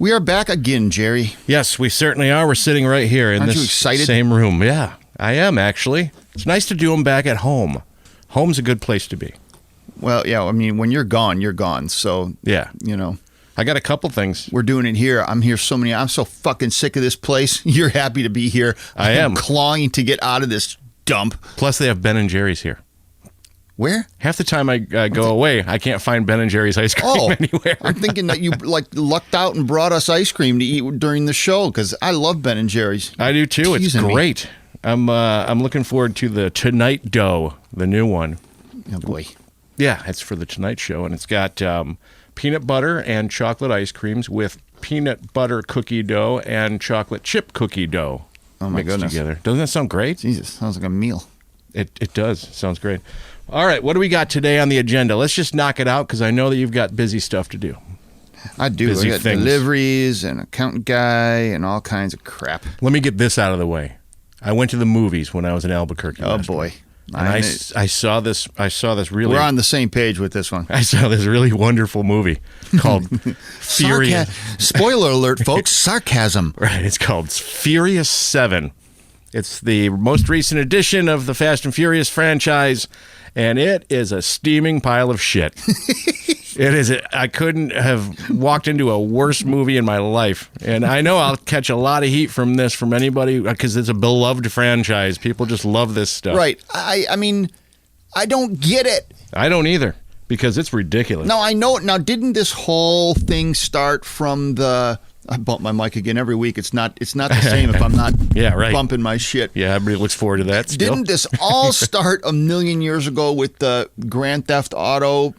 We are back again, Jerry. Yes, we certainly are. We're sitting right here in Aren't you this excited? same room. Yeah, I am actually. It's nice to do them back at home. Home's a good place to be. Well, yeah, I mean, when you're gone, you're gone. So, Yeah. you know, I got a couple things. we're doing it here. I'm here I'm so fucking sick of this place. You're happy to be here. I am. clawing to get out of this dump. Plus, they have Ben & Jerry's here. Where? Half the time I go away, I can't find Ben & Jerry's ice cream anywhere. I'm thinking that you lucked out and brought us ice cream to eat during the show because I love Ben & Jerry's. I do too. It's Teasing me. great. I'm looking forward to the Tonight Dough, the new one. Oh, boy. Yeah, it's for the Tonight Show, and it's got peanut butter and chocolate ice creams with peanut butter cookie dough and chocolate chip cookie dough. Oh, my mixed goodness. together. Doesn't that sound great? Jesus, sounds like a meal. It does. Sounds great. All right, what do we got today on the agenda? Let's just knock it out because I know that you've got busy stuff to do. I do. Busy I got things. deliveries and accountant guy and all kinds of crap. Let me get this out of the way. I went to the movies when I was in Albuquerque. Oh, last boy. week. And I saw this really. We're on the same page with this one. I saw this really wonderful movie called Furious. Spoiler alert, folks. Sarcasm. Right, it's called Furious 7. It's the most recent edition of the Fast and Furious franchise, and it is a steaming pile of shit. It is. I couldn't have walked into a worse movie in my life. And I know I'll catch a lot of heat from this from anybody because it's a beloved franchise. People just love this stuff. Right. I mean, I don't get it. I don't either because it's ridiculous. No, I know it. Now, didn't this whole thing start from the... I bump my mic again every week. It's not the same if I'm not Yeah, right. bumping my shit. Yeah, everybody looks forward to that still. Didn't this all start a million years ago with the Grand Theft Auto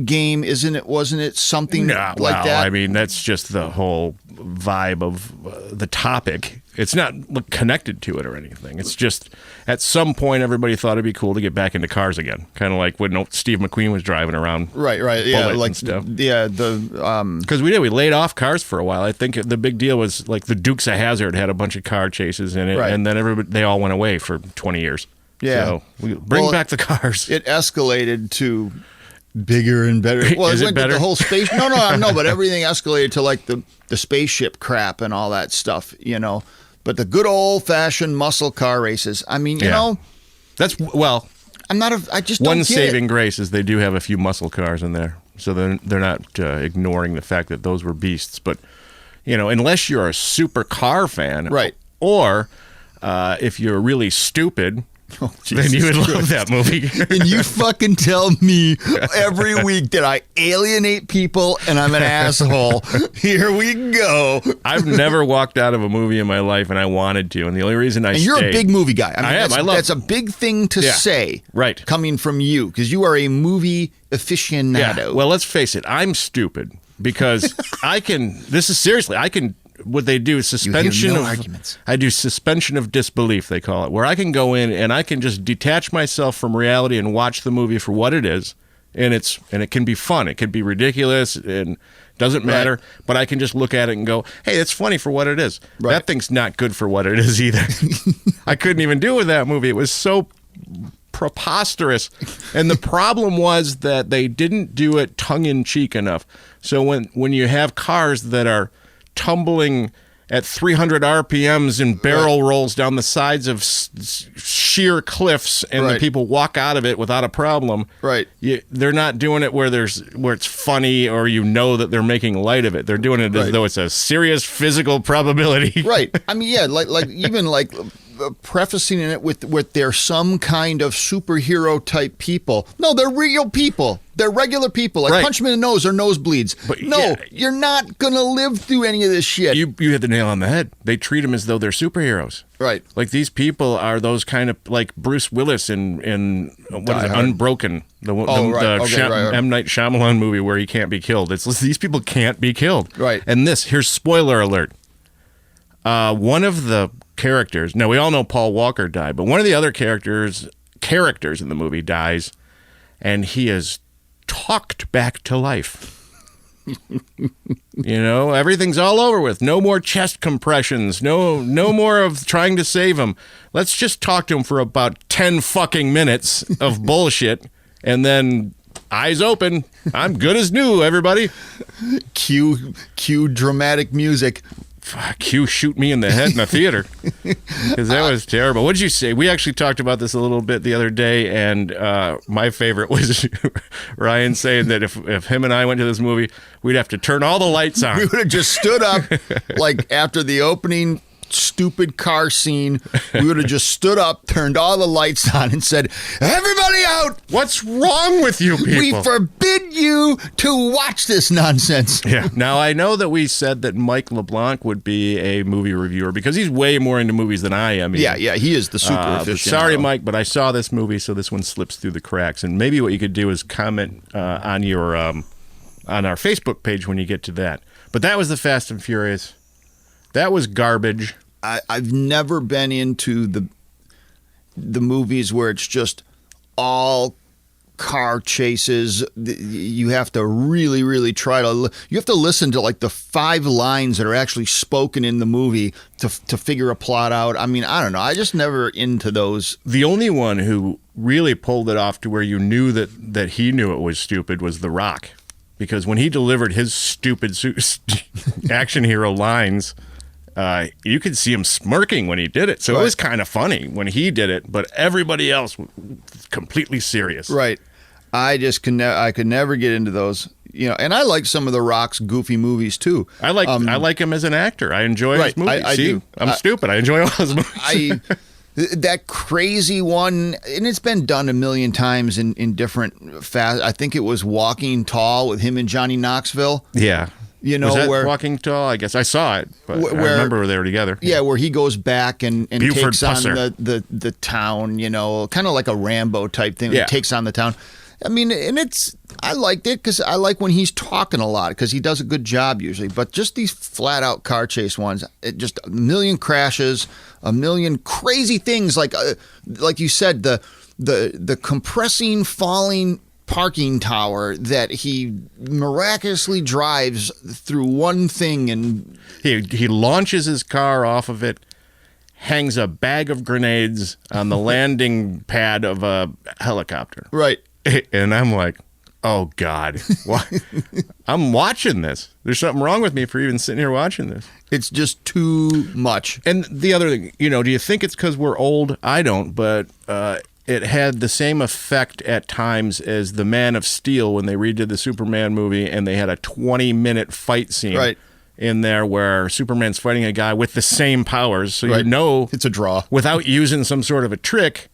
game? Wasn't it something like that? I mean, that's just the whole vibe of the topic. It's not connected to it or anything. It's just at some point everybody thought it'd be cool to get back into cars again, kind of like when Steve McQueen was driving around. Right, yeah, Bullet like and stuff. Yeah, Because we laid off cars for a while. I think the big deal was like the Dukes of Hazzard had a bunch of car chases in it, Right. and then they all went away for 20 years. Yeah. So we bring back the cars. it escalated to bigger and better. Well, Is it it went better? to the whole space. No, but everything escalated to like the spaceship crap and all that stuff, you know. But the good old fashioned muscle car races. I mean, you know, That's I just don't one get saving it. grace is they do have a few muscle cars in there, so they're not ignoring the fact that those were beasts. But unless you're a super car fan, Right. Or if you're really stupid, then you would love that movie. And you fucking tell me every week that I alienate people and I'm an asshole. Here we go. I've never walked out of a movie in my life, and I wanted to. And the only reason I And you're a big movie guy. I am. I love. That's a big thing to say, Right. Coming from you, because you are a movie aficionado. Yeah. Well, let's face it. I'm stupid because I can. This is seriously. I can. What they do is suspension no of arguments. I do suspension of disbelief, they call it, where I can go in and I can just detach myself from reality and watch the movie for what it is, and it can be fun. It can be ridiculous and doesn't matter, Right. but I can just look at it and go, "Hey, it's funny for what it is." Right. That thing's not good for what it is either. I couldn't even do with that movie. It was so preposterous. And the problem was that they didn't do it tongue-in-cheek enough. So when you have cars that are tumbling at 300 RPMs in barrel rolls down the sides of sheer cliffs, and the Right. people walk out of it without a problem. Right. They're not doing it where it's funny or that they're making light of it. They're doing it as Right. though it's a serious physical probability. Right. I mean, yeah, like even like prefacing it with they're some kind of superhero type people. No, they're real people. They're regular people. Like Right. punch them in the nose or nosebleeds. But, no, yeah. you're not gonna live through any of this shit. You hit the nail on the head. They treat them as though they're superheroes. Right. Like these people are those kind of like Bruce Willis in what is it, Hard. Unbroken, the right. Okay, right. M. Night Shyamalan movie where he can't be killed. These people can't be killed. Right. And here's spoiler alert. One of the characters. Now we all know Paul Walker died, but one of the other characters in the movie dies, and he is talked back to life. Everything's all over with. No more chest compressions. No more of trying to save him. Let's just talk to him for about 10 fucking minutes of bullshit, and then eyes open. I'm good as new, everybody. Cue dramatic music. Cue shoot me in the head in the theater, because that was terrible. What did you say? We actually talked about this a little bit the other day, and my favorite was Ryan saying that if him and I went to this movie, we'd have to turn all the lights on. We would have just stood up, like after the opening stupid car scene, we would have just stood up, turned all the lights on, and said, "Everybody out! What's wrong with you people? We forbid you to watch this nonsense." Yeah. Now, I know that we said that Mike LeBlanc would be a movie reviewer because he's way more into movies than I am. Yeah, he is the super aficionado. Sorry, Mike, but I saw this movie, so this one slips through the cracks. And maybe what you could do is comment on your on our Facebook page when you get to that. But that was the Fast and Furious. That was garbage. I've never been into the movies where it's just all car chases. You have to really, really try to. You have to listen to like the 5 lines that are actually spoken in the movie to figure a plot out. I mean, I don't know. I just never into those. The only one who really pulled it off to where you knew that he knew it was stupid was The Rock, because when he delivered his stupid action hero lines. You could see him smirking when he did it. So It was kind of funny when he did it, but everybody else was completely serious. Right. I just I could never get into those. And I like some of The Rock's goofy movies too. I like him as an actor. I enjoy his movies. I do. I'm stupid. I enjoy all his movies. That crazy one, and it's been done a million times in different I think it was Walking Tall with him and Johnny Knoxville. Yeah. Was that where Walking Tall? I guess I saw it, but I remember they were together. Yeah, where he goes back and takes on Pusser. the town, kind of like a Rambo type thing. Yeah. He takes on the town. I mean, and I liked it because I like when he's talking a lot because he does a good job usually. But just these flat out car chase ones, just a million crashes, a million crazy things like you said, the compressing, falling parking tower that he miraculously drives through one thing, and he launches his car off of it, hangs a bag of grenades on the landing pad of a helicopter. Right. And I'm like, oh God, why? I'm watching this. There's something wrong with me for even sitting here watching this. It's just too much. And the other thing, do you think it's because we're old? I don't, but it had the same effect at times as the Man of Steel when they redid the Superman movie and they had a 20-minute fight scene in there where Superman's fighting a guy with the same powers. So it's a draw. Without using some sort of a trick,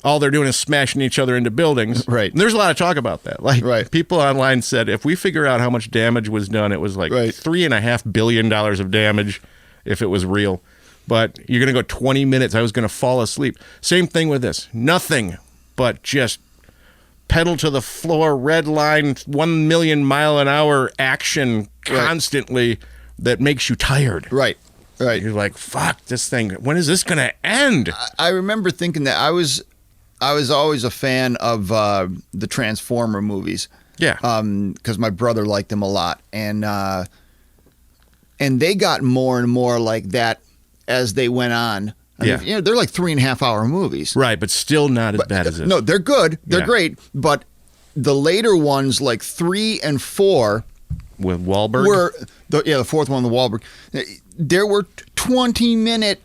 all they're doing is smashing each other into buildings. Right. And there's a lot of talk about that. People online said if we figure out how much damage was done, it was like $3.5 billion of damage if it was real. But you're going to go 20 minutes. I was going to fall asleep. Same thing with this. Nothing but just pedal to the floor, red line, 1 million mile an hour action constantly that makes you tired. Right. You're like, fuck this thing. When is this going to end? I remember thinking that I was always a fan of the Transformer movies. Yeah. Because my brother liked them a lot. And they got more and more like that as they went on. I mean, they're like 3.5 hour movies. Right, but still not as bad as this. No, they're good. They're great. But the later ones, like 3 and 4... With Wahlberg? The fourth one, the Wahlberg. There were 20-minute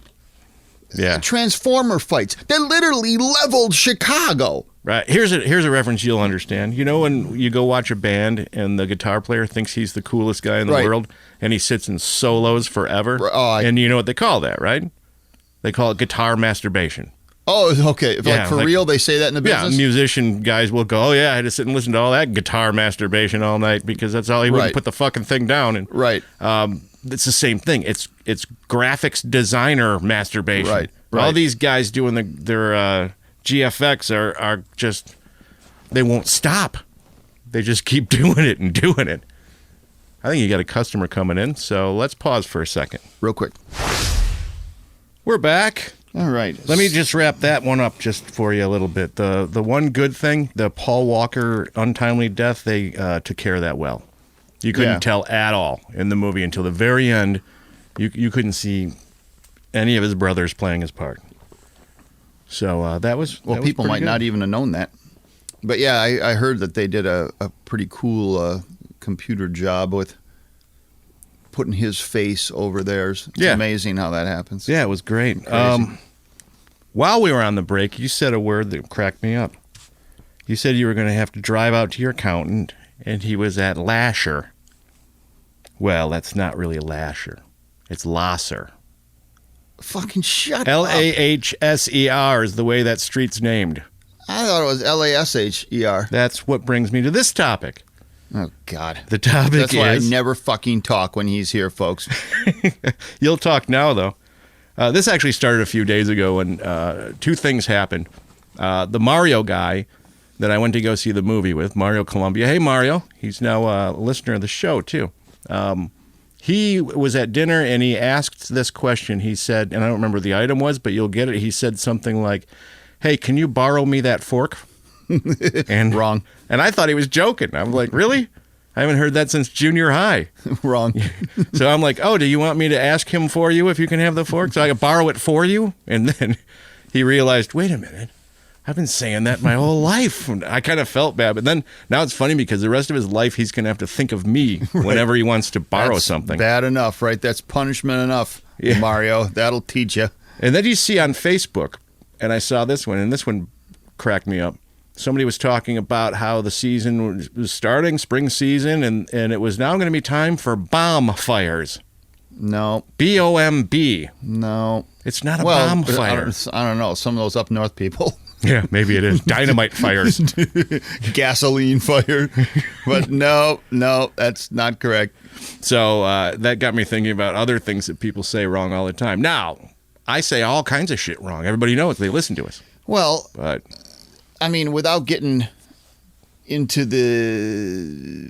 Transformer fights that literally leveled Chicago. Right. Here's a reference you'll understand. When you go watch a band and the guitar player thinks he's the coolest guy in the world and he sits in solos forever? And you know what they call that, right? They call it guitar masturbation. Oh, okay. For real, they say that in the business? Yeah, musician guys will go, oh, yeah, I had to sit and listen to all that guitar masturbation all night because that's all he wouldn't put the fucking thing down. And, it's the same thing. It's graphics designer masturbation. Right. All these guys doing their GFX are just, they won't stop. They just keep doing it and doing it. I think you got a customer coming in, so let's pause for a second. Real quick. We're back. All right. Let me just wrap that one up just for you a little bit. The one good thing, the Paul Walker untimely death, they took care of that well. You couldn't tell at all in the movie until the very end. You couldn't see any of his brothers playing his part. So that was people might not even have known that. But yeah, I heard that they did a pretty cool computer job with putting his face over theirs. It's amazing how that happens. Yeah, it was great. While we were on the break, you said a word that cracked me up. You said you were going to have to drive out to your accountant, and he was at Lasher. Well, that's not really Lasher. It's Lasser. Fucking shut up. Lahser is the way that street's named. I thought it was Lasher. That's what brings me to this topic. Oh, God. The topic That's why I is... never fucking talk when he's here, folks. You'll talk now, though. This actually started a few days ago when two things happened. The Mario guy that I went to go see the movie with, Mario Columbia. Hey, Mario. He's now a listener of the show, too. He was at dinner, and he asked this question. He said, and I don't remember what the item was, but you'll get it. He said something like, hey, can you borrow me that fork? And Wrong. And I thought he was joking. I'm like, really? I haven't heard that since junior high. Wrong. So I'm like, oh, do you want me to ask him for you if you can have the fork so I can borrow it for you? And then he realized, wait a minute, I've been saying that my whole life. I kind of felt bad. But then now it's funny because the rest of his life he's going to have to think of me whenever he wants to borrow That's something. Bad enough, right? That's punishment enough, Mario. That'll teach you. And then you see on Facebook, and I saw this one, and this one cracked me up. Somebody was talking about how the season was starting, spring season, and it was now going to be time for bomb fires. No. B-O-M-B. No. It's not a bomb fire. I don't know. Some of those up north people. Yeah, maybe it is. Dynamite fires. Gasoline fire. But no, that's not correct. So that got me thinking about other things that people say wrong all the time. Now, I say all kinds of shit wrong. Everybody knows. They listen to us. Well, But I mean, without getting into the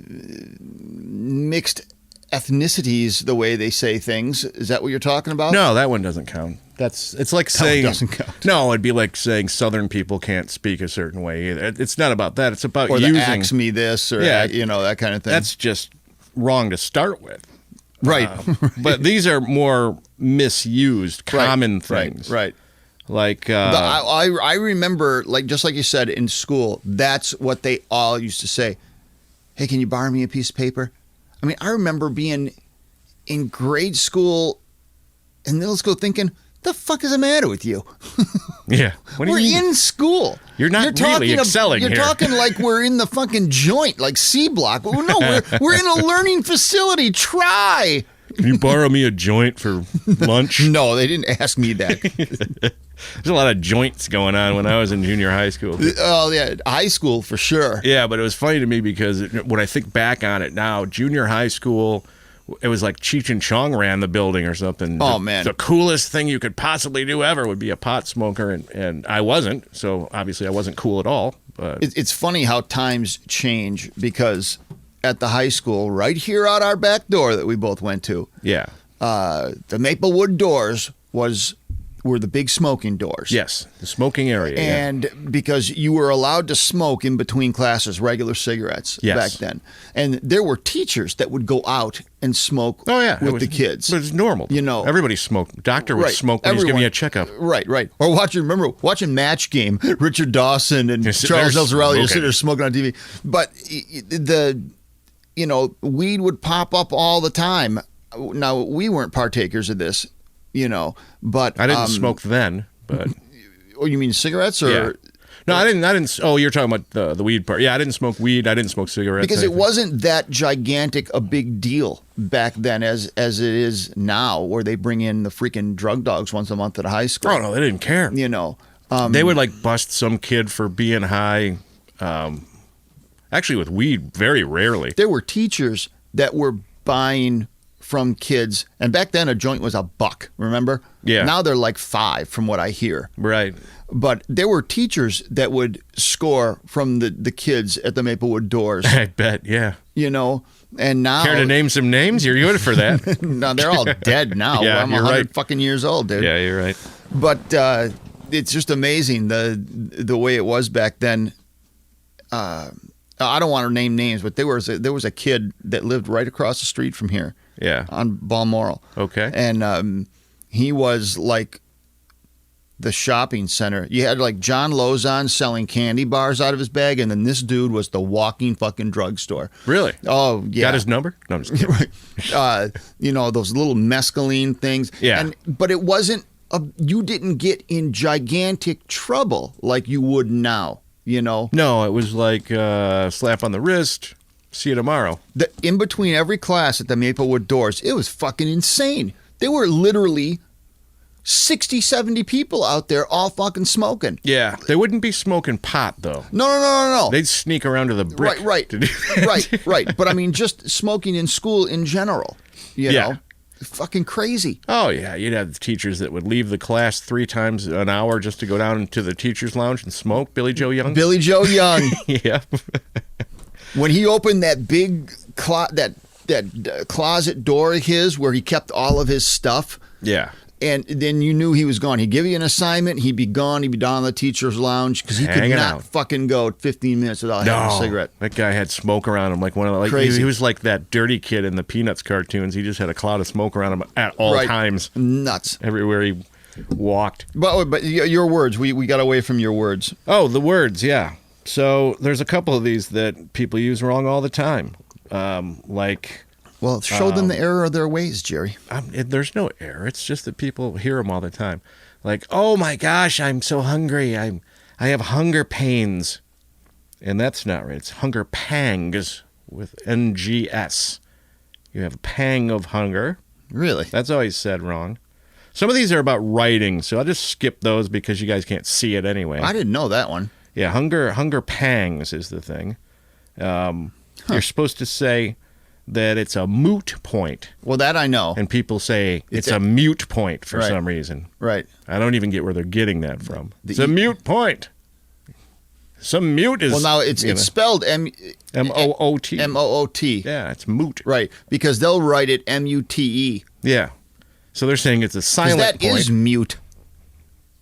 mixed ethnicities, the way they say things, is that what you're talking about? no, that one doesn't count. It's like saying doesn't count. No, it'd be like saying Southern people can't speak a certain way either. It's not about that. It's about Or using. the axe me this, or that kind of thing. That's just wrong to start with. right. But these are more misused, common things. Right. Like I remember, like just like you said in school, that's what they all used to say. Hey, can you borrow me a piece of paper? I mean, I remember being in grade school and middle school thinking, the fuck is the matter with you? yeah. What do We're you mean? in school. You're not really excelling You're here. talking like we're in the fucking joint, like C Block. Well, no, we're in a learning facility. Try. Can you borrow me a joint for lunch? No, they didn't ask me that. There's a lot of joints going on when I was in junior high school. Oh, yeah, high school for sure. Yeah, but it was funny to me because when I think back on it now, junior high school, it was like Cheech and Chong ran the building or something. Oh, man. The coolest thing you could possibly do ever would be a pot smoker, and I wasn't, so obviously I wasn't cool at all. But It's funny how times change because at the high school, right here out our back door that we both went to, yeah. the Maplewood doors were the big smoking doors. Yes, the smoking area. And because you were allowed to smoke in between classes, regular cigarettes back then. And there were teachers that would go out and smoke with the kids. But it's normal. You know. Everybody smoked. Doctor would smoke when he's giving you a checkup. Right. Or remember watching Match Game, Richard Dawson and Charles Elzarelli are sitting there smoking on TV. But weed would pop up all the time. Now, we weren't partakers of this. But I didn't smoke then, but oh, you mean cigarettes or? Yeah. No, I didn't. Oh, you're talking about the weed part. Yeah, I didn't smoke weed. I didn't smoke cigarettes. Because it wasn't that gigantic a big deal back then as it is now, where they bring in the freaking drug dogs once a month at a high school. Oh no, they didn't care. They would like bust some kid for being high. Actually, with weed, very rarely. There were teachers that were buying from kids, and back then a joint was $1, remember? Yeah. Now they're like $5 from what I hear. Right. But there were teachers that would score from the kids at the Maplewood doors. I bet, yeah. And now... Care to name some names? You're good for that. No, they're all dead now. Yeah, I'm you're 100 right. fucking years old, dude. Yeah, you're right. But it's just amazing the way it was back then. I don't want to name names, but there was a kid that lived right across the street from here. Yeah. On Balmoral. Okay. And he was like the shopping center. You had like John Lozon selling candy bars out of his bag, and then this dude was the walking fucking drugstore. Really? Oh, yeah. Got his number? No, I'm just kidding. Right. Those little mescaline things. Yeah. But it wasn't, you didn't get in gigantic trouble like you would now, No, it was like slap on the wrist, see you tomorrow. In between every class at the Maplewood doors, it was fucking insane. They were literally 60, 70 people out there all fucking smoking. Yeah. They wouldn't be smoking pot, though. No. They'd sneak around to the brick. Right. To do that. Right. But I mean, just smoking in school in general, you know? Fucking crazy. Oh, yeah. You'd have teachers that would leave the class 3 times an hour just to go down into the teacher's lounge and smoke. Billy Joe Young. Billy Joe Young. Yeah. When he opened that big closet door of his where he kept all of his stuff. Yeah. And then you knew he was gone. He'd give you an assignment. He'd be gone. He'd be down in the teacher's lounge because he could Hanging not out. fucking go 15 minutes without having a cigarette. That guy had smoke around him like one of the, like Crazy. he was like that dirty kid in the Peanuts cartoons. He just had a cloud of smoke around him at all times. Nuts. Everywhere he walked. But your words, we got away from your words. Oh, the words, yeah. So there's a couple of these that people use wrong all the time. Well, show them the error of their ways, Jerry. There's no error. It's just that people hear them all the time. Like, oh my gosh, I'm so hungry. I have hunger pains. And that's not right. It's hunger pangs with NGS. You have a pang of hunger. Really? That's always said wrong. Some of these are about writing, so I'll just skip those because you guys can't see it anyway. I didn't know that one. Yeah, hunger pangs is the thing. You're supposed to say that it's a moot point. Well, that I know. And people say it's a mute point for Right. some reason. Right. I don't even get where they're getting that from. It's E- a mute point. Some mute is... Well, now it's spelled M-O-O-T. M-O-O-T. Yeah, it's moot. Right, because they'll write it M-U-T-E. Yeah. So they're saying it's a silent That point. is mute.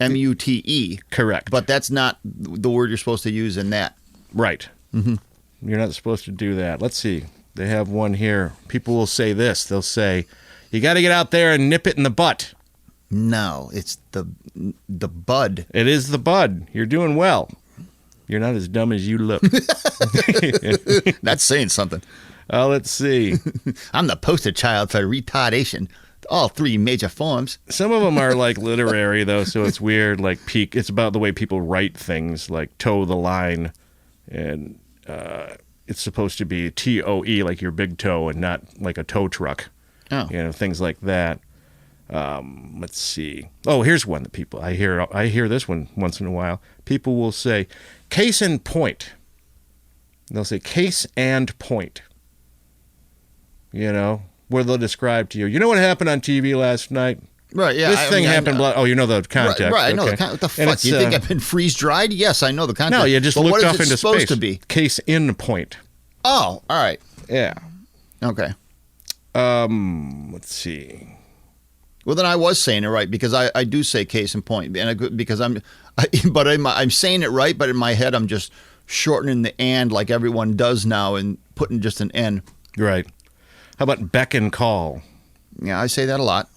M-U-T-E. Correct. But that's not the word you're supposed to use in that. Right. Mm-hmm. You're not supposed to do that. Let's see. They have one here. People will say this. They'll say, you got to get out there and nip it in the butt. No, it's the bud. It is the bud. You're doing well. You're not as dumb as you look. That's saying something. Let's see. I'm the poster child for retardation. All 3 major forms. Some of them are like literary, though, so it's weird. Like peak. It's about the way people write things, like toe the line. And it's supposed to be T-O-E, like your big toe, and not like a tow truck. Oh. Things like that. Let's see. Oh, here's one that people I hear this one once in a while. People will say case in point. They'll say case and point. Where they'll describe to you. You know what happened on TV last night? Right, yeah. This thing happened. Oh, you know the context. Right, I know okay. the What the fuck? Do you think I've been freeze-dried? Yes, I know the context. No, you just but looked what off is it into supposed space. to be? Case in point. Oh, all right. Yeah. Okay. Let's see. Well, then I was saying it right because I do say case in point, and because I'm saying it right, but in my head I'm just shortening the and like everyone does now and putting just an N. Right. How about beck and call? Yeah, I say that a lot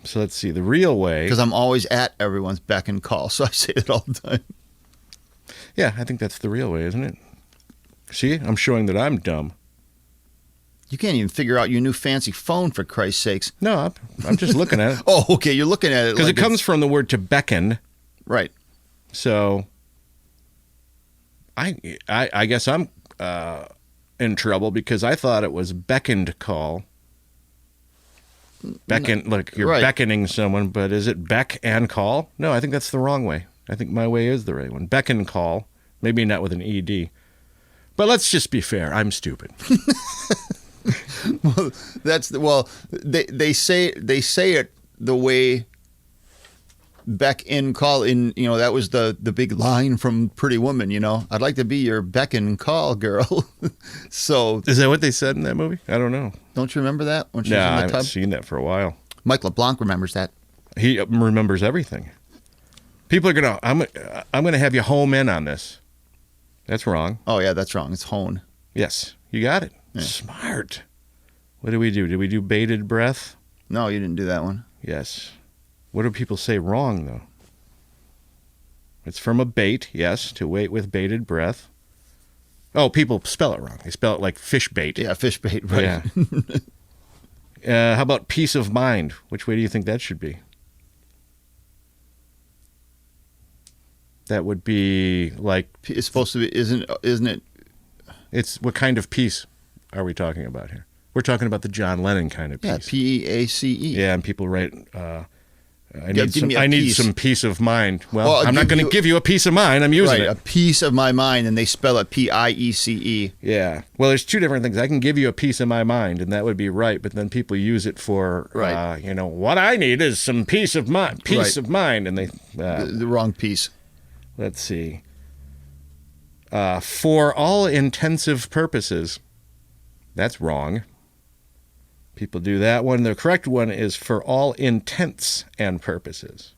So let's see. The real way. because I'm always at everyone's beck and call, so I say it all the time. Yeah, I think that's the real way, isn't it? See, I'm showing that I'm dumb. You can't even figure out your new fancy phone for Christ's sakes. No, I'm just looking at it. Oh, okay, you're looking at it Because like it comes from the word to beckon. right. So I guess I'm in trouble because I thought it was beckoned call. Beckon, like you're Right. beckoning someone, but is it beck and call? No, I think that's the wrong way. I think my way is the right one. Beckon call, maybe not with an ED. But let's just be fair. I'm stupid. Well, they say it the way beck in call in, that was the big line from Pretty Woman, I'd like to be your beck and call girl. So Is that what they said in that movie? I don't know. don't you remember that when she No, was I in the haven't tub? seen that for a while. Mike LeBlanc remembers that. He remembers everything. People are I'm gonna have you home in on this. That's wrong. Oh yeah, that's wrong. It's hone. Yes, you got it. Yeah. Smart. What do we do? Did we do bated breath? No, you didn't do that one. Yes. What do people say wrong though? It's from a bait, yes, to wait with bated breath. Oh, people spell it wrong. They spell it like fish bait. Yeah, fish bait, right. Yeah. How about peace of mind? Which way do you think that should be? That would be like... It's supposed to be, isn't it? It's what kind of peace are we talking about here? We're talking about the John Lennon kind of peace. Yeah, P-E-A-C-E. Yeah, and people write... I give need some peace of mind. Well, Well, I'm not going to give you a peace of mind. I'm using Right, it. a piece of my mind, and they spell it P-I-E-C-E. Yeah. Well, there's two different things. I can give you a piece of my mind, and that would be right. But then people use it for, Right. What I need is some peace of mind. Right. Of mind, and they. The wrong piece. Let's see. For all intensive purposes. That's wrong. People do that one. The correct one is for all intents and purposes.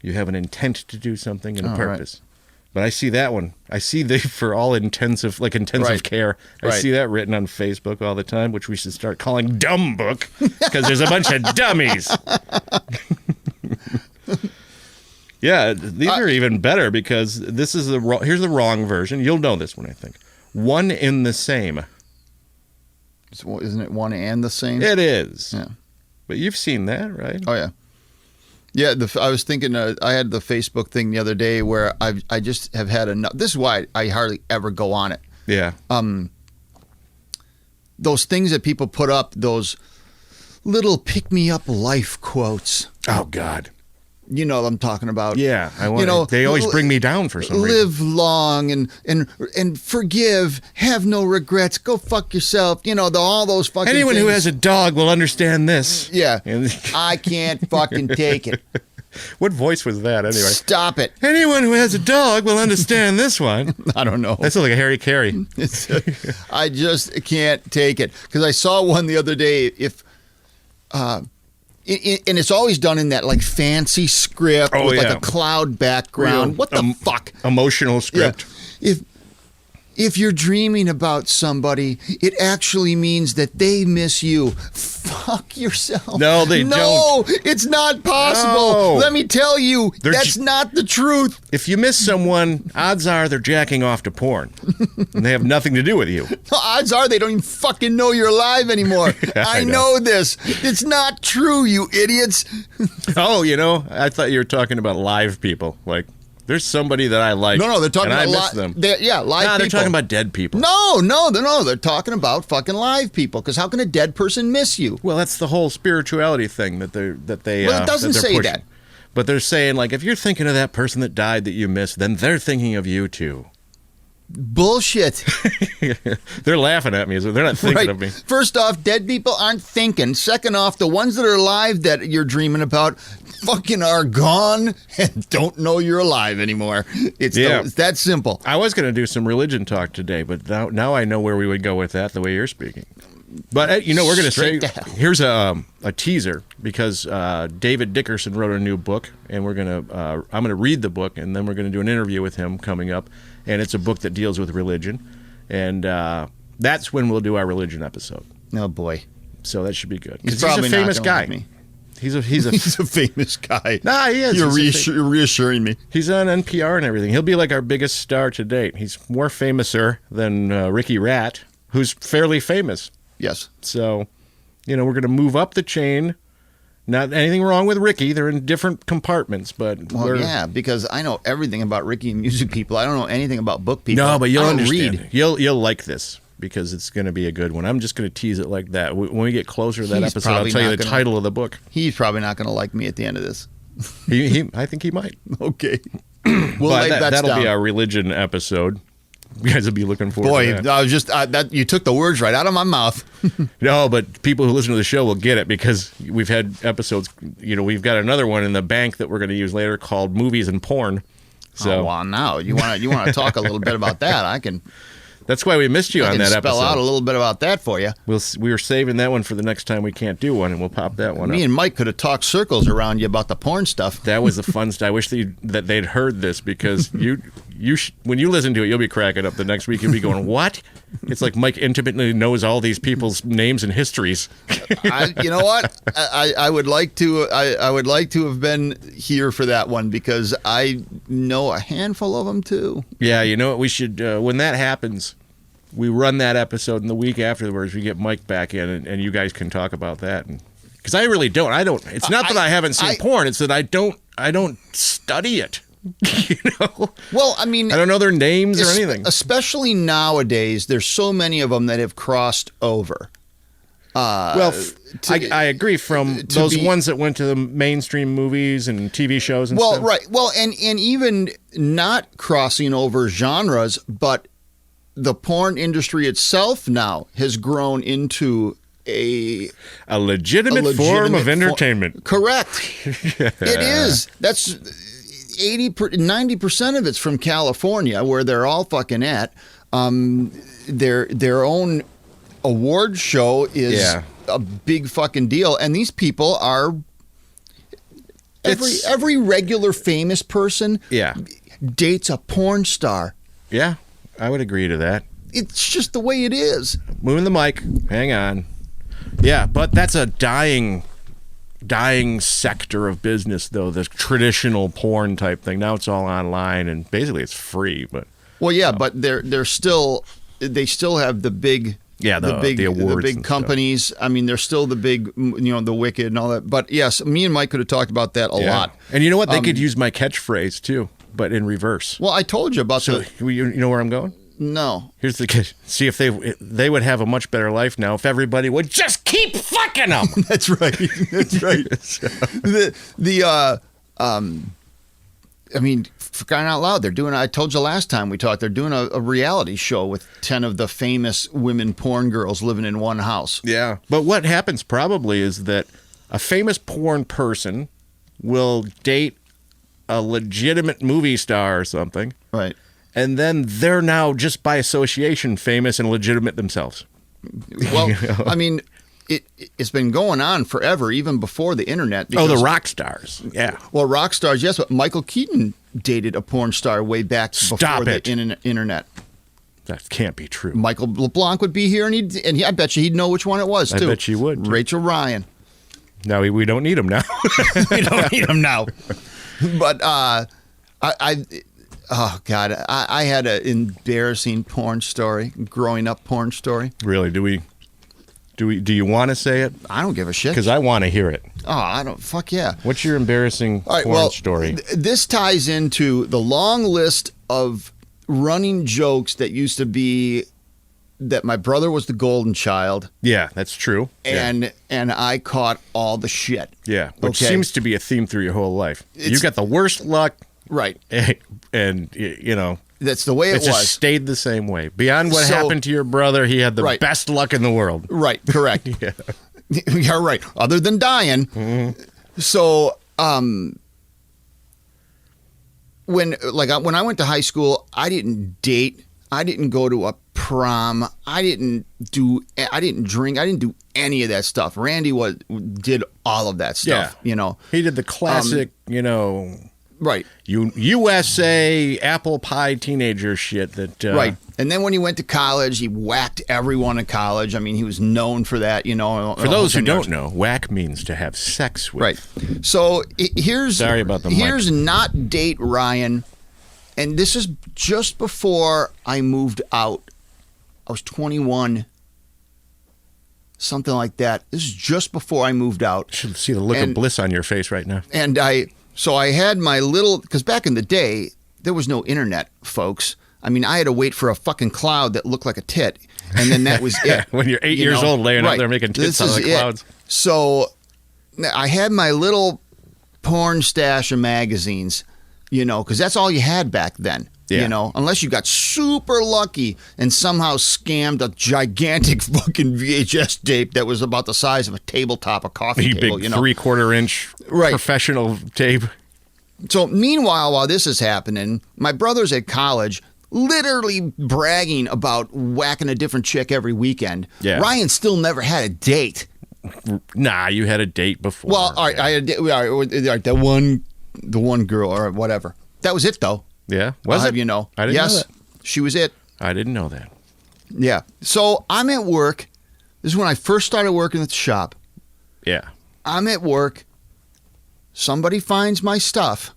You have an intent to do something and a purpose. Right. But I see that one. I see the for all intensive Right. care. I see that written on Facebook all the time, which we should start calling Dumb Book because there's a bunch of dummies. Yeah, these are even better because this is here's the wrong version. You'll know this one, I think. One in the same. Isn't it one and the same? It is. Yeah. But you've seen that, right? Oh, yeah. Yeah, I was thinking, I had the Facebook thing the other day where I just have had enough. This is why I hardly ever go on it. Yeah. Those things that people put up, those little pick-me-up life quotes. Oh, God. You know what I'm talking about. Yeah. They always bring me down for some reason. Live long and forgive. Have no regrets. Go fuck yourself. All those fucking Anyone things. who has a dog will understand this. Yeah. I can't fucking take it. What voice was that, anyway? Stop it. Anyone who has a dog will understand this one. I don't know. That sounds like a Harry Carey. I just can't take it. Because I saw one the other day. And it's always done in that like fancy script with like a cloud background. What the fuck? Emotional script. Yeah. If you're dreaming about somebody, it actually means that they miss you. Fuck yourself. No, they don't. No, it's not possible. No. Let me tell you, that's not the truth. If you miss someone, odds are they're jacking off to porn. And they have nothing to do with you. Odds are they don't even fucking know you're alive anymore. I know this. It's not true, you idiots. Oh, I thought you were talking about live people. Like, there's somebody that I like. No, they're talking about I miss them. Live people. They're talking about dead people. No, they're talking about fucking live people. Because how can a dead person miss you? Well, that's the whole spirituality thing that they. Well, it doesn't say pushing. that. But they're saying, like, if you're thinking of that person that died that you miss, then they're thinking of you too. Bullshit. They're laughing at me. So they're not thinking of me. First off, dead people aren't thinking. Second off, the ones that are alive that you're dreaming about fucking are gone and don't know you're alive anymore. It's that simple. I was going to do some religion talk today, but now I know where we would go with that the way you're speaking. But, we're going to say, here's a teaser because David Dickerson wrote a new book, and I'm going to read the book, and then we're going to do an interview with him coming up. And it's a book that deals with religion. And that's when we'll do our religion episode. Oh, boy. So that should be good. He's a famous guy. Like me. He's a famous guy. Nah, he is. You're reassuring me. He's on NPR and everything. He'll be like our biggest star to date. He's more famouser than Ricky Rat, who's fairly famous. Yes. So, we're going to move up the chain. Not anything wrong with Ricky. They're in different compartments, but because I know everything about Ricky and music people. I don't know anything about book people. No, but you'll understand. Read. You'll like this because it's going to be a good one. I'm just going to tease it like that. When we get closer to that episode, I'll tell you the title of the book. He's probably not going to like me at the end of this. I think he might. Okay. That'll be our religion episode. You guys will be looking forward to that. I was just you took the words right out of my mouth. No, but people who listen to the show will get it because we've had episodes. We've got another one in the bank that we're going to use later called Movies and Porn. So, now you want to talk a little bit about that? I can. That's why we missed you on that episode. Spell out a little bit about that for you. We were saving that one for the next time we can't do one, and we'll pop that one up. Me and Mike could have talked circles around you about the porn stuff. That was the fun stuff. I wish that they'd heard this because when you listen to it, you'll be cracking up. The next week, you'll be going, "What?" It's like Mike intimately knows all these people's names and histories. You know what? I would like to. I would like to have been here for that one because I know a handful of them too. Yeah, you know what? We should when that happens, we run that episode, and the week afterwards, we get Mike back in, and you guys can talk about that. Because I really don't. I don't. It's not that I haven't seen porn. It's that I don't study it. You know. Well, I mean, I don't know their names or anything. Especially nowadays, there's so many of them that have crossed over. I agree. From those ones that went to the mainstream movies and TV shows and stuff. Right. Well, and even not crossing over genres, but the porn industry itself now has grown into a legitimate form of entertainment. Correct. Yeah. It is. That's 90% of it's from California, where they're all fucking at. Their own award show is a big fucking deal, and these people are every regular famous person dates a porn star. Yeah, I would agree to that. It's just the way it is. Moving the mic. Hang on. Yeah, but that's a dying sector of business, though, the traditional porn type thing. Now it's all online, and basically it's free. But but they still have the big the awards, the big companies. Stuff. I mean, they're still the big, the Wicked and all that. But yes, me and Mike could have talked about that a lot. And you know what? They could use my catchphrase too, but in reverse. Well, I told you about you know where I'm going? No. Here's the kid. See if they would have a much better life now if everybody would just keep fucking them. That's right. That's right. I mean, for crying out loud, they're doing. I told you last time we talked. They're doing a reality show with 10 of the famous women porn girls living in one house. Yeah, but what happens probably is that a famous porn person will date a legitimate movie star or something, right? And then they're now just by association famous and legitimate themselves. Well, I mean, it's been going on forever, even before the internet. Because, the rock stars. Yeah. Well, rock stars, yes, but Michael Keaton dated a porn star way back before the internet. That can't be true. Michael LeBlanc would be here, and I bet you he'd know which one it was, too. I bet you would. Too. Rachel Ryan. No, we don't need him now. We don't need him now. But oh, God, I had an embarrassing porn story, growing up porn story. Really? Do you want to say it? I don't give a shit. Because I want to hear it. Oh, I don't. Fuck yeah. What's your embarrassing porn story? This ties into the long list of running jokes that used to be that my brother was the golden child. Yeah, that's true. And I caught all the shit. Yeah, which seems to be a theme through your whole life. You got the worst luck. Right. And that's the way it was. It just stayed the same way. Beyond what happened to your brother, he had the best luck in the world. Right, correct. Yeah. You're right. Other than dying. Mm-hmm. So, when I went to high school, I didn't date. I didn't go to a prom. I didn't drink. I didn't do any of that stuff. Randy did all of that stuff. Yeah. He did the classic, right. USA apple pie teenager shit that right. And then when he went to college, he whacked everyone in college. I mean, he was known for that, For those who don't know, whack means to have sex with. Right. So here's sorry about the here's mic. Not date Ryan, and this is just before I moved out. I was 21. Something like that. This is just before I moved out. I should see the look of bliss on your face right now. And So I had my little, because back in the day, there was no internet, folks. I mean, I had to wait for a fucking cloud that looked like a tit, and then that was it. When you're 8 years old, laying out there making tits out of the clouds. So I had my little porn stash of magazines, because that's all you had back then. Yeah. Unless you got super lucky and somehow scammed a gigantic fucking VHS tape that was about the size of a tabletop, a coffee table. Big 3/4 inch professional tape. So meanwhile, while this is happening, my brother's at college, literally bragging about whacking a different chick every weekend. Yeah. Ryan still never had a date. Nah, you had a date before. Well, all right, I had the one girl or whatever. That was it, though. Yeah, I'll have you know. I didn't know yes, that. she was it. I didn't know that. Yeah. So I'm at work. This is when I first started working at the shop. Yeah, I'm at work. Somebody finds my stuff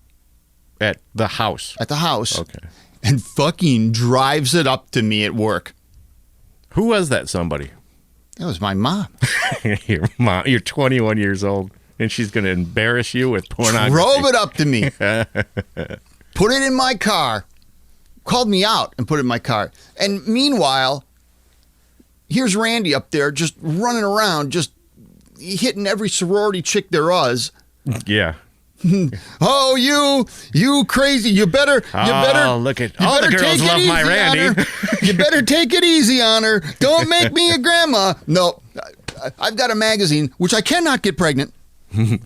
at the house. at the house Okay. and fucking drives it up to me at work. Who was that somebody? That was my mom. Your mom. You're 21 years old, and she's going to embarrass you with pornography. Drove it up to me. Put it in my car. Called me out and put it in my car. And meanwhile, here's Randy up there just running around, just hitting every sorority chick there was. Yeah. Oh, you crazy! You better. Look at all the girls love my Randy. You better take it easy on her. Don't make me a grandma. No, I've got a magazine which I cannot get pregnant.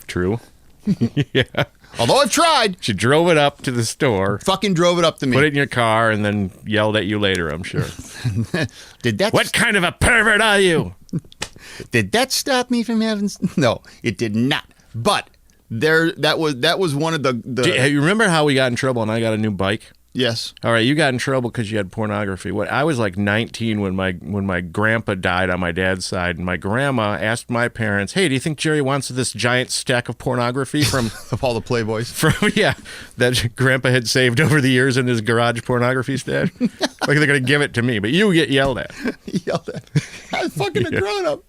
True. Yeah. Although I've tried. She drove it up to the store, Fucking drove it up to me. put it in your car, and then yelled at you later, I'm sure. Did that? What kind of a pervert are you? Did that stop me from having? No, it did not. But that was one of the. You remember how we got in trouble and I got a new bike? Yes. All right, you got in trouble because you had pornography. I was like 19 when my grandpa died on my dad's side, and my grandma asked my parents, "Hey, do you think Jerry wants this giant stack of pornography from Of all the Playboys. that grandpa had saved over the years in his garage pornography stash? Like they're gonna give it to me, but you get yelled at." Yelled at. I was fucking a grown up.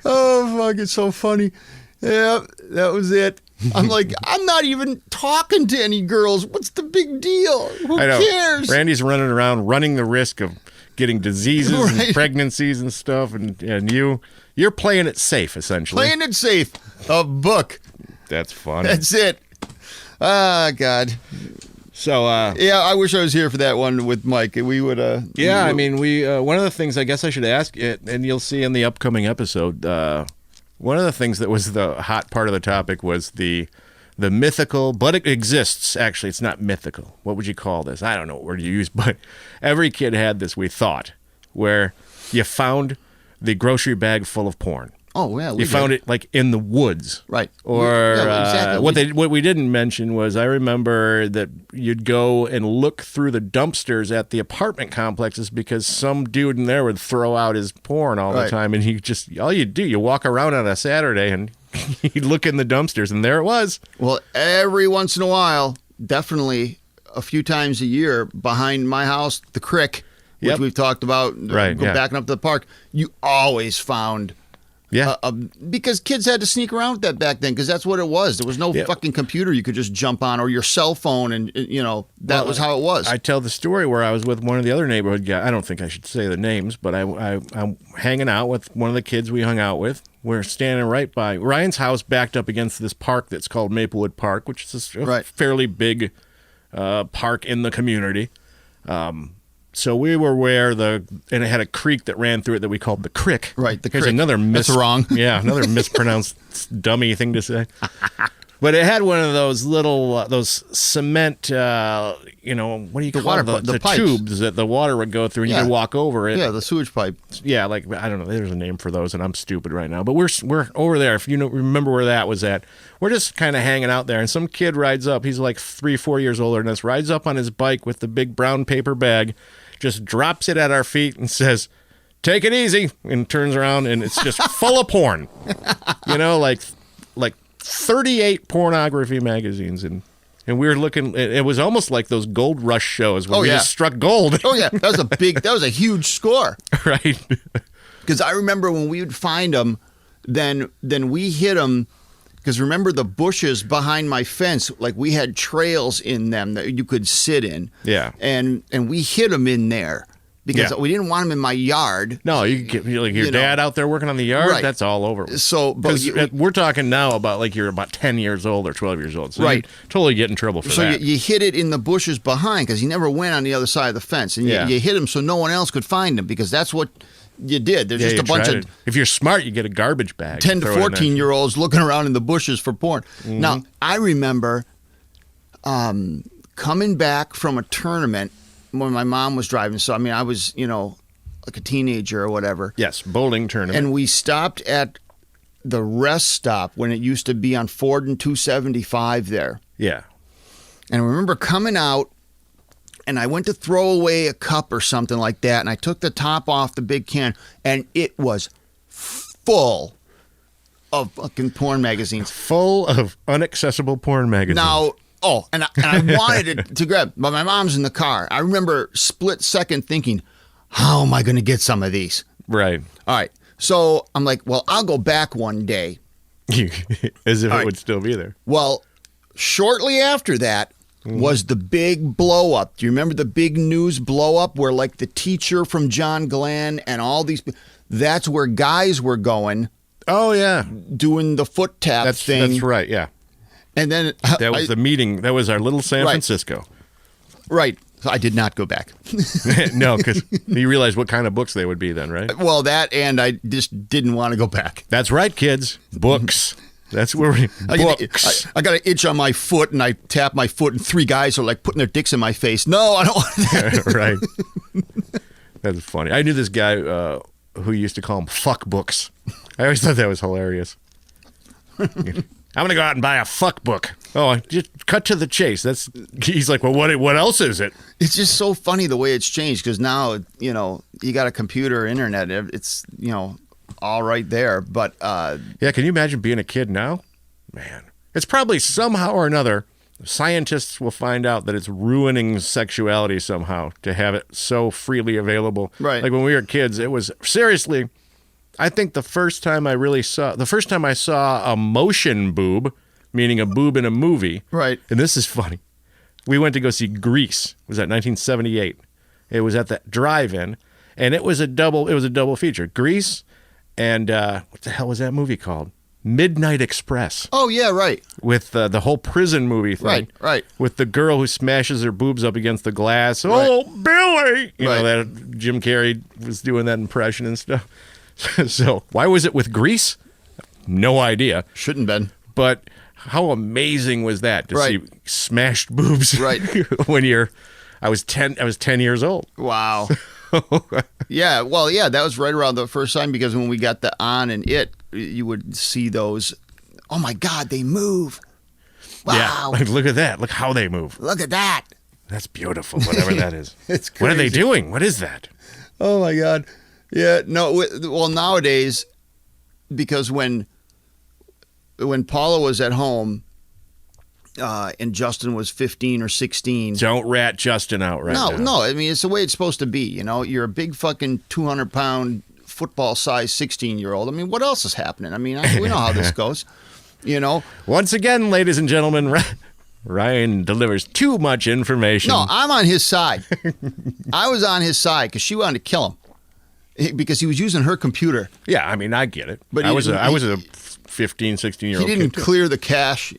Oh fuck! It's so funny. Yeah, that was it. I'm like, I'm not even talking to any girls. What's the big deal? Who I know. cares? Randy's running around, running the risk of getting diseases Right. and pregnancies and stuff, and you're playing it safe essentially. Playing it safe. A book. That's funny. That's it. Ah, God. So, Yeah, I wish I was here for that one with Mike. We would. yeah, I mean, we one of the things I guess I should ask it, and you'll see in the upcoming episode. One of the things that was the hot part of the topic was the mythical, but it exists. Actually, it's not mythical. What would you call this? I don't know what word you use, but every kid had this. We thought where you found the grocery bag full of porn. Oh yeah, You found it like in the woods, right? Or Yeah, exactly. what we didn't mention was I remember that you'd go and look through the dumpsters at the apartment complexes because some dude in there would throw out his porn all the Right. time, and you walk around on a Saturday and you look in the dumpsters, and there it was. Well, every once in a while, definitely a few times a year, behind my house, the creek, which Yep. we've talked about, Right, yeah. backing up to the park, you always found. Yeah, Because kids had to sneak around with that back then, because that's what it was. There was no Yeah. fucking computer you could just jump on, or your cell phone, and that was how it was. I tell the story where I was with one of the other neighborhood guys. I don't think I should say the names, but I'm hanging out with one of the kids we hung out with. We're standing right by Ryan's house, backed up against this park that's called Maplewood Park, which is a Right. fairly big park in the community. So we were where and it had a creek that ran through it that we called the crick. Right, the Here's crick. another That's wrong. Yeah, another mispronounced dummy thing to say. But it had one of those little those cement, what do you call water it? pi- the The pipes. tubes that the water would go through, and Yeah. you could walk over it. Yeah, the sewage pipe. Yeah, like I don't know. There's a name for those, and I'm stupid right now. But we're over there. If you remember where that was at, we're just kind of hanging out there, and some kid rides up. He's like 3-4 years older than us. Rides up on his bike with the big brown paper bag, just drops it at our feet and says, "Take it easy," and turns around, and it's just full of porn. Like 38 pornography magazines, and we were looking. It was almost like those gold rush shows when Oh, we yeah. just struck gold. Oh yeah, that was a huge score. Right. Because I remember when we would find them, then we hit them. Because remember the bushes behind my fence, like we had trails in them that you could sit in. Yeah. And we hid them in there because Yeah. we didn't want them in my yard. No, you get like your You know. dad out there working on the yard. Right. That's all over. So, but Because we're talking now about like you're about 10 years old or 12 years old. So Right. you totally get in trouble for so that. you hid it in the bushes behind because he never went on the other side of the fence, and Yeah. you hid him so no one else could find him because that's what you did. There's just you a bunch try of to- if you're smart, you get a garbage bag. 10 to throw it in there. 14-year-olds looking around in the bushes for porn. Mm-hmm. Now, I remember coming back from a tournament when my mom was driving. So, I mean, I was, like a teenager or whatever. Yes, bowling tournament. And we stopped at the rest stop when it used to be on Ford and 275 there. yeah. And I remember coming out and I went to throw away a cup or something like that, and I took the top off the big can, and it was full of fucking porn magazines. Full of unaccessible porn magazines. Now, and I wanted it to grab, but my mom's in the car. I remember split second thinking, how am I going to get some of these? Right. All right. So I'm like, well, I'll go back one day. As if All it right. would still be there. Well, shortly after that was the big blow up. Do you remember the big news blow up where like the teacher from John Glenn and all these, that's where guys were going. Oh, yeah. Doing the foot tap thing. That's right, yeah. And then That was the meeting. That was our little San Francisco. Right. So I did not go back. No, because you realize what kind of books they would be then, right? Well, that, and I just didn't want to go back. That's right, kids. Books. That's where we books. I got an itch on my foot, and I tap my foot, and three guys are like putting their dicks in my face. No, I don't want that. Right. That's funny. I knew this guy who used to call them fuck books. I always thought that was hilarious. I'm gonna go out and buy a fuck book. Oh, just cut to the chase. He's like, well, what else is it? It's just so funny the way it's changed, because now, you got a computer, internet. It's, all right there. But yeah, can you imagine being a kid now? Man, it's probably somehow or another. Scientists will find out that it's ruining sexuality somehow to have it so freely available. Right. Like when we were kids, it was seriously. I think the first time I saw a motion boob, meaning a boob in a movie. Right. And this is funny. We went to go see Grease. It was at 1978. It was at the drive-in, and it was a double feature. Grease and what the hell was that movie called? Midnight Express. oh yeah, right, With the whole prison movie thing. right. With the girl who smashes her boobs up against the glass. Oh, Billy! You know, that Jim Carrey was doing that impression and stuff. So why was it with Grease? No idea. Shouldn't been. But how amazing was that to Right. see smashed boobs? Right. When I was 10 years old. Wow. Yeah, well, yeah, that was right around the first time, because when we got the On and It, you would see those. Oh my God, they move! Wow, Yeah. Like, look at that. Look how they move. look at that! That's beautiful, whatever that is. It's crazy. What are they doing? What is that? Oh my God. Yeah, no. Well, nowadays, because when Paula was at home, and Justin was 15 or 16. Don't rat Justin out right now. No. I mean, it's the way it's supposed to be. You're a big fucking 200-pound football-sized 16-year-old. I mean, what else is happening? I mean, we know how this goes. Once again, ladies and gentlemen, Ryan delivers too much information. No, I'm on his side. I was on his side because she wanted to kill him because he was using her computer. Yeah, I mean, I get it. But I was a 15, 16-year-old He didn't kid. clear the cache,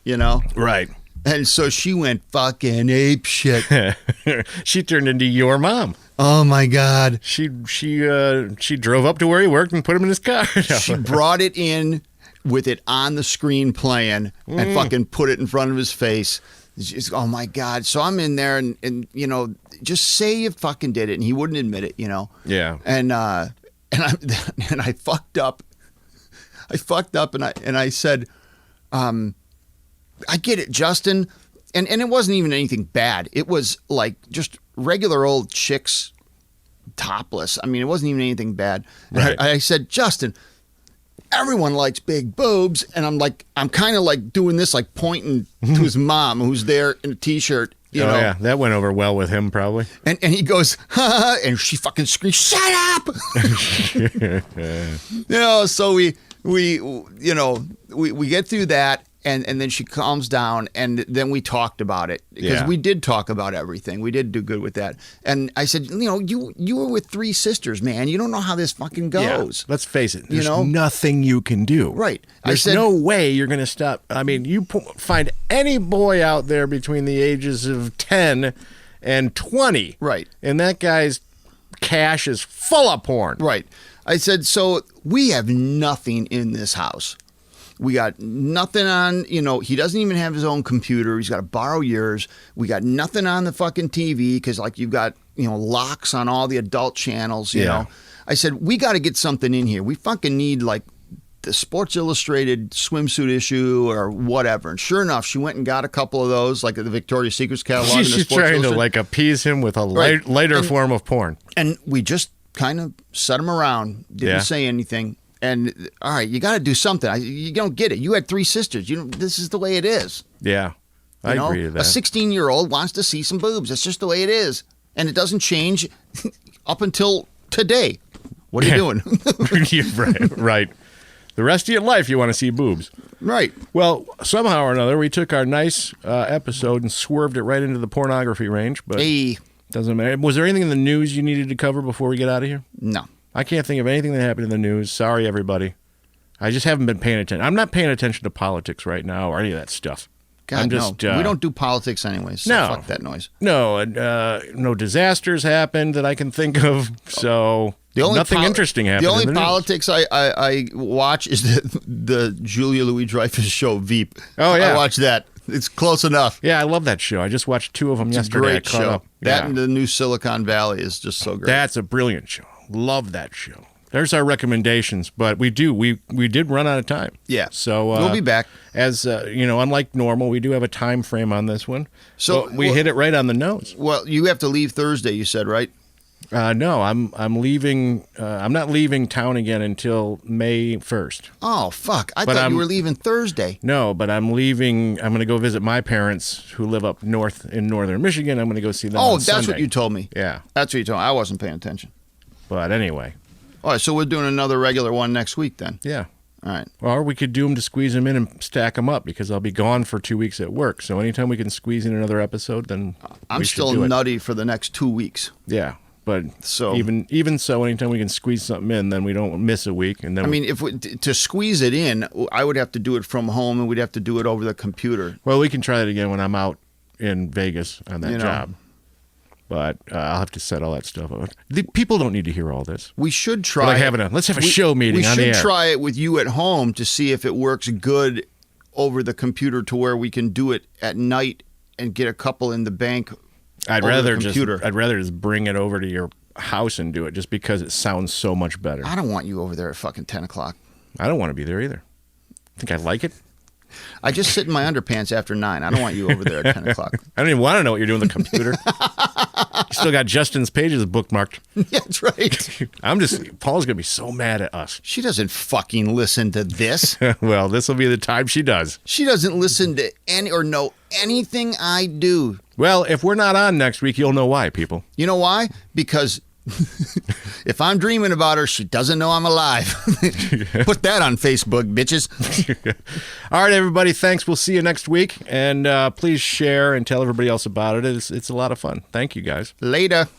Right. And so she went fucking ape shit. She turned into your mom. Oh my God. She drove up to where he worked and put him in his car. She brought it in with it on the screen playing and fucking put it in front of his face. Oh my God. So I'm in there and just say you fucking did it. And he wouldn't admit it, Yeah. And I fucked up. And I said, I get it, Justin. And it wasn't even anything bad. It was like just regular old chicks topless. I mean, it wasn't even anything bad. Right. I said, Justin, everyone likes big boobs. And I'm kind of like doing this, like pointing to his mom who's there in a T-shirt. You know? Yeah, that went over well with him probably. And he goes, ha, and she fucking screams, shut up! So we get through that, and then she calms down, and then we talked about it. Because we did talk about everything. We did do good with that. And I said, you were with three sisters, man. You don't know how this fucking goes. Yeah, let's face it. There's nothing you can do. Right. There's no way you're going to stop. I mean, you find any boy out there between the ages of 10 and 20. Right. And that guy's cache is full of porn. Right. I said, so we have nothing in this house. We got nothing on, he doesn't even have his own computer. He's got to borrow yours. We got nothing on the fucking TV because, you've got, locks on all the adult channels, you know. I said, we got to get something in here. We fucking need, the Sports Illustrated swimsuit issue or whatever. And sure enough, she went and got a couple of those, like the Victoria's Secrets catalog. And the She's Sports trying to Illustrated. like appease him with a lighter form of porn. And we just kind of set him around, didn't say anything. And all right, you got to do something. You don't get it. You had 3 sisters. This is the way it is. Yeah, I agree with that. A 16-year-old wants to see some boobs. That's just the way it is, and it doesn't change up until today. What are you doing? Right. The rest of your life, you want to see boobs. Right. Well, somehow or another, we took our nice episode and swerved it right into the pornography range. But doesn't matter. Was there anything in the news you needed to cover before we get out of here? No. I can't think of anything that happened in the news. Sorry, everybody. I just haven't been paying attention. I'm not paying attention to politics right now or any of that stuff. God, no. We don't do politics anyway, so fuck that noise. No, no disasters happened that I can think of, so nothing interesting happened. The only in the politics I watch is the Julia Louis-Dreyfus show, Veep. Oh, yeah. I watch that. It's close enough. Yeah, I love that show. I just watched 2 of them yesterday. Great show. Up. That and the new Silicon Valley is just so great. That's a brilliant show. Love that show. There's our recommendations, but we did run out of time. Yeah. So we'll be back. As unlike normal, we do have a time frame on this one. So we hit it right on the nose. Well, you have to leave Thursday, you said, right? No, I'm leaving. I'm not leaving town again until May 1st. Oh, fuck. I thought you were leaving Thursday. No, but I'm leaving. I'm going to go visit my parents who live up north in northern Michigan. I'm going to go see them on that's Sunday. what you told me. Yeah. That's what you told me. I wasn't paying attention. But anyway. All right, so we're doing another regular one next week then. Yeah. All right. Or we could do them to squeeze them in and stack them up because I'll be gone for 2 weeks at work. So anytime we can squeeze in another episode, then I'm still nutty for the next 2 weeks. Yeah. But even so, anytime we can squeeze something in, then we don't miss a week. And then if to squeeze it in, I would have to do it from home, and we'd have to do it over the computer. Well, we can try that again when I'm out in Vegas on that job. But I'll have to set all that stuff up. The people don't need to hear all this. We should try. Let's have a show meeting on the air. We should try it with you at home to see if it works good over the computer to where we can do it at night and get a couple in the bank. I'd rather just bring it over to your house and do it just because it sounds so much better. I don't want you over there at fucking 10 o'clock. I don't want to be there either. Think I like it? I just sit in my underpants after 9. I don't want you over there at 10 o'clock. I don't even want to know what you're doing with the computer. You still got Justin's pages bookmarked. Yeah, that's right. Paul's going to be so mad at us. She doesn't fucking listen to this. Well, this will be the time she does. She doesn't listen to any or know anything I do. Well, if we're not on next week, you'll know why, people. You know why? Because if I'm dreaming about her, she doesn't know I'm alive. Put that on Facebook, bitches. All right, everybody. Thanks. We'll see you next week. And please share and tell everybody else about it. It's a lot of fun. Thank you, guys. Later.